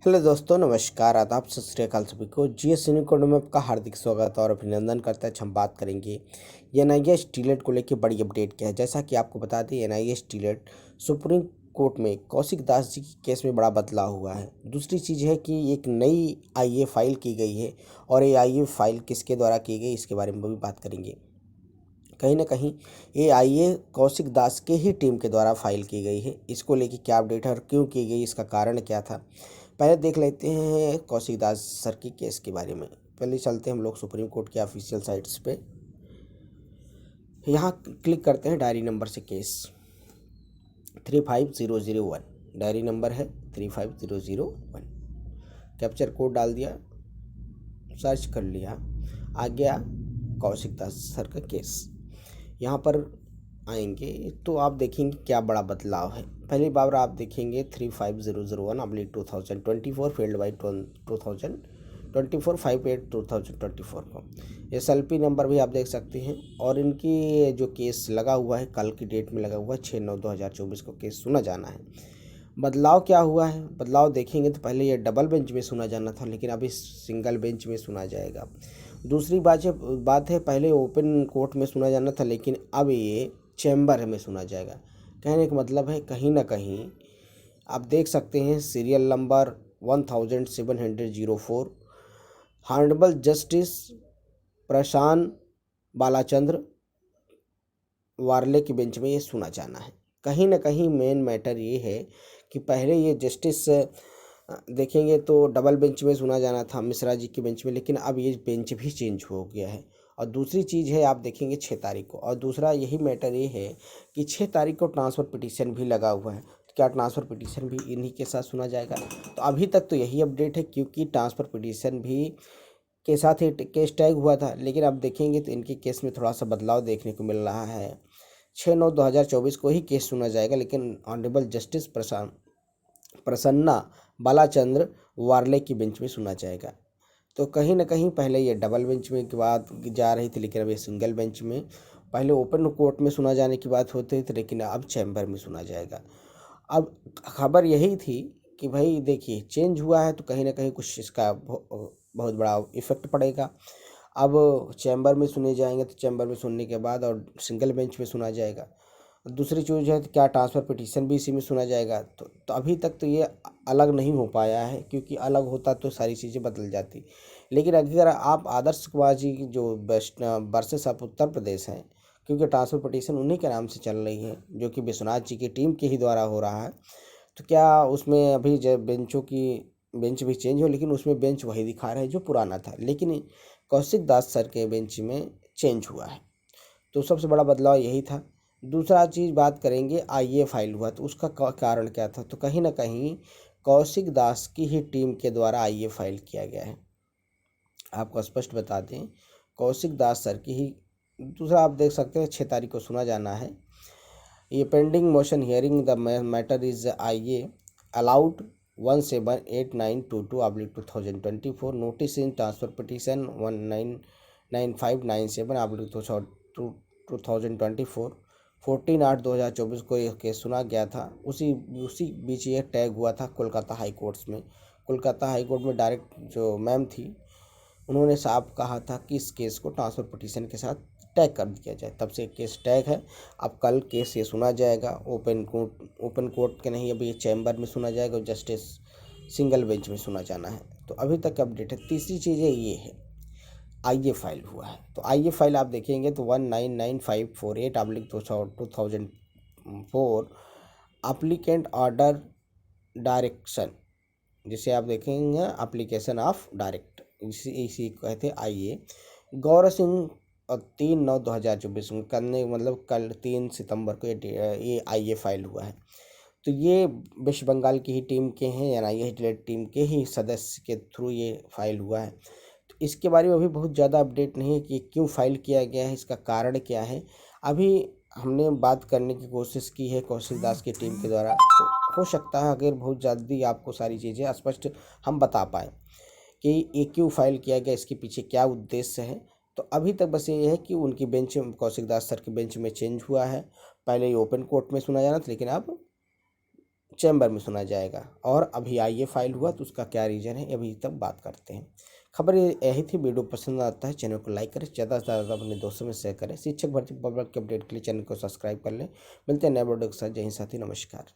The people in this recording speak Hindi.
हेलो दोस्तों, नमस्कार, आदाब, सत श्री अकाल सभी को। जीएस यूनिकोड में आपका हार्दिक स्वागत और अभिनंदन करते हैं। हम बात करेंगे एनआईए स्टीलेट को लेकर बड़ी अपडेट क्या है। जैसा कि आपको बता दें, एनआईए स्टीलेट सुप्रीम कोर्ट में कौशिक दास जी के केस में बड़ा बदलाव हुआ है। दूसरी चीज़ है कि एक नई आईए फाइल की गई है और ये आईए फाइल किसके द्वारा की गई, इसके बारे में भी बात करेंगे। कहीं ना कहीं ये आईए कौशिक दास के ही टीम के द्वारा फाइल की गई है। इसको लेके क्या अपडेट है और क्यों की गई, इसका कारण क्या था, पहले देख लेते हैं कौशिक दास सर की केस के बारे में। पहले चलते हैं हम लोग सुप्रीम कोर्ट के ऑफिशियल साइट्स पे। यहाँ क्लिक करते हैं डायरी नंबर से। केस 35001 डायरी नंबर है 35001। कैप्चर कोड डाल दिया, सर्च कर लिया, आ गया कौशिक दास सर का केस। यहाँ पर आएंगे तो आप देखेंगे क्या बड़ा बदलाव है। पहली बार आप देखेंगे 35001/2024 फील्ड बाई 2024 5/8/2024 को। SLP नंबर भी आप देख सकते हैं। और इनकी जो केस लगा हुआ है, कल की डेट में लगा हुआ है 6/9/2024 को केस सुना जाना है। बदलाव क्या हुआ है, बदलाव देखेंगे तो पहले ये डबल बेंच में सुना जाना था, लेकिन अभी सिंगल बेंच में सुना जाएगा। दूसरी बात है पहले ओपन कोर्ट में सुना जाना था, लेकिन अब ये चैम्बर में सुना जाएगा। कहने का मतलब है कहीं ना कहीं आप देख सकते हैं सीरियल नंबर 1704 हॉनरेबल जस्टिस प्रशांत बालाचंद्र वार्ले की बेंच में ये सुना जाना है। कहीं ना कहीं मेन मैटर ये है कि पहले ये जस्टिस देखेंगे तो डबल बेंच में सुना जाना था मिश्रा जी की बेंच में, लेकिन अब ये बेंच भी चेंज हो गया है। और दूसरी चीज़ है आप देखेंगे 6 तारीख को, और दूसरा यही मैटर ये है कि 6 तारीख को ट्रांसफ़र पिटीशन भी लगा हुआ है। तो क्या ट्रांसफ़र पिटीशन भी इन्हीं के साथ सुना जाएगा? तो अभी तक तो यही अपडेट है, क्योंकि ट्रांसफ़र पिटीशन भी के साथ ही केस टैग हुआ था। लेकिन अब देखेंगे तो इनके केस में थोड़ा सा बदलाव देखने को मिल रहा है। 6/9/2024 को ही केस सुना जाएगा, लेकिन ऑनरेबल जस्टिस प्रसन्ना बालाचंद्र वार्ले की बेंच में सुना जाएगा। तो कहीं ना कहीं पहले ये डबल बेंच में की बात जा रही थी, लेकिन अब ये सिंगल बेंच में, पहले ओपन कोर्ट में सुना जाने की बात होती थी, लेकिन अब चैम्बर में सुना जाएगा। अब खबर यही थी कि भाई देखिए चेंज हुआ है तो कहीं ना कहीं कुछ इसका बहुत बड़ा इफेक्ट पड़ेगा। अब चैम्बर में सुने जाएंगे तो चैम्बर में सुनने के बाद और सिंगल बेंच में सुना जाएगा। दूसरी चीज़ है तो क्या ट्रांसफ़र पिटीशन भी इसी में सुना जाएगा? तो अभी तक तो ये अलग नहीं हो पाया है, क्योंकि अलग होता तो सारी चीज़ें बदल जाती। लेकिन अगर आप आदर्श कुमार जी की जो best versus of Uttar Pradesh हैं, क्योंकि ट्रांसफ़र पिटीशन उन्हीं के नाम से चल रही है, जो कि विश्वनाथ जी की टीम के ही द्वारा हो रहा है। तो क्या उसमें अभी जब बेंचों की बेंच भी चेंज हो, लेकिन उसमें बेंच वही दिखा रहे हैं जो पुराना था, लेकिन कौशिक दास सर के बेंच में चेंज हुआ है। तो सबसे बड़ा बदलाव यही था। दूसरा चीज़ बात करेंगे, आईए फाइल हुआ तो उसका कारण क्या था? तो कहीं ना कहीं कौशिक दास की ही टीम के द्वारा आईए फाइल किया गया है। आपको स्पष्ट बता दें, कौशिक दास सर की ही। दूसरा आप देख सकते हैं 6 तारीख को सुना जाना है। ये pending motion hearing the matter is IA allowed 178922/2024 notice in transfer petition 199597/2024 14/8/2024 को यह केस सुना गया था। उसी उसी बीच ये टैग हुआ था कोलकाता हाई कोर्ट्स में। कोलकाता हाई कोर्ट में डायरेक्ट जो मैम थी, उन्होंने साफ कहा था कि इस केस को ट्रांसफ़र पिटीशन के साथ टैग कर दिया जाए। तब से केस टैग है। अब कल केस ये सुना जाएगा ओपन कोर्ट के नहीं, अभी ये चैम्बर में सुना जाएगा और जस्टिस सिंगल बेंच में सुना जाना है। तो अभी तक अपडेट है। तीसरी चीज़ ये है आईए फाइल हुआ है। तो आईए फाइल आप देखेंगे तो 199548/2004 अप्लीकेंट ऑर्डर डायरेक्शन, जिसे आप देखेंगे एप्लीकेशन ऑफ डायरेक्ट, इसी कहते आइए गौरव सिंह। और 3/9/2024 में करने मतलब कल 3 सितंबर को ये आईए फाइल हुआ है। तो ये वेस्ट बंगाल की ही टीम के हैं, एनआईए टीम के ही सदस्य के थ्रू ये फाइल हुआ है। तो इसके बारे में अभी बहुत ज़्यादा अपडेट नहीं है कि क्यों फाइल किया गया है, इसका कारण क्या है। अभी हमने बात करने की कोशिश की है कौशिक दास की टीम के द्वारा, तो हो सकता है अगर बहुत जल्दी आपको सारी चीज़ें स्पष्ट हम बता पाएँ कि ये क्यों फाइल किया गया, इसके पीछे क्या उद्देश्य है। तो अभी तक बस ये है कि उनकी बेंच कौशिक दास सर की बेंच में चेंज हुआ है। पहले ये ओपन कोर्ट में सुना जाना था, लेकिन अब चैम्बर में सुना जाएगा। और अभी आईए फाइल हुआ तो उसका क्या रीज़न है अभी तक बात करते हैं। खबर यही थी। वीडियो पसंद आता है चैनल को लाइक करें, ज़्यादा से ज़्यादा अपने दोस्तों में शेयर करें। शिक्षक भर्ती पब्लिक के अपडेट के लिए चैनल को सब्सक्राइब कर लें। मिलते हैं नए वीडियो के साथ। जय हिंद साथी, नमस्कार।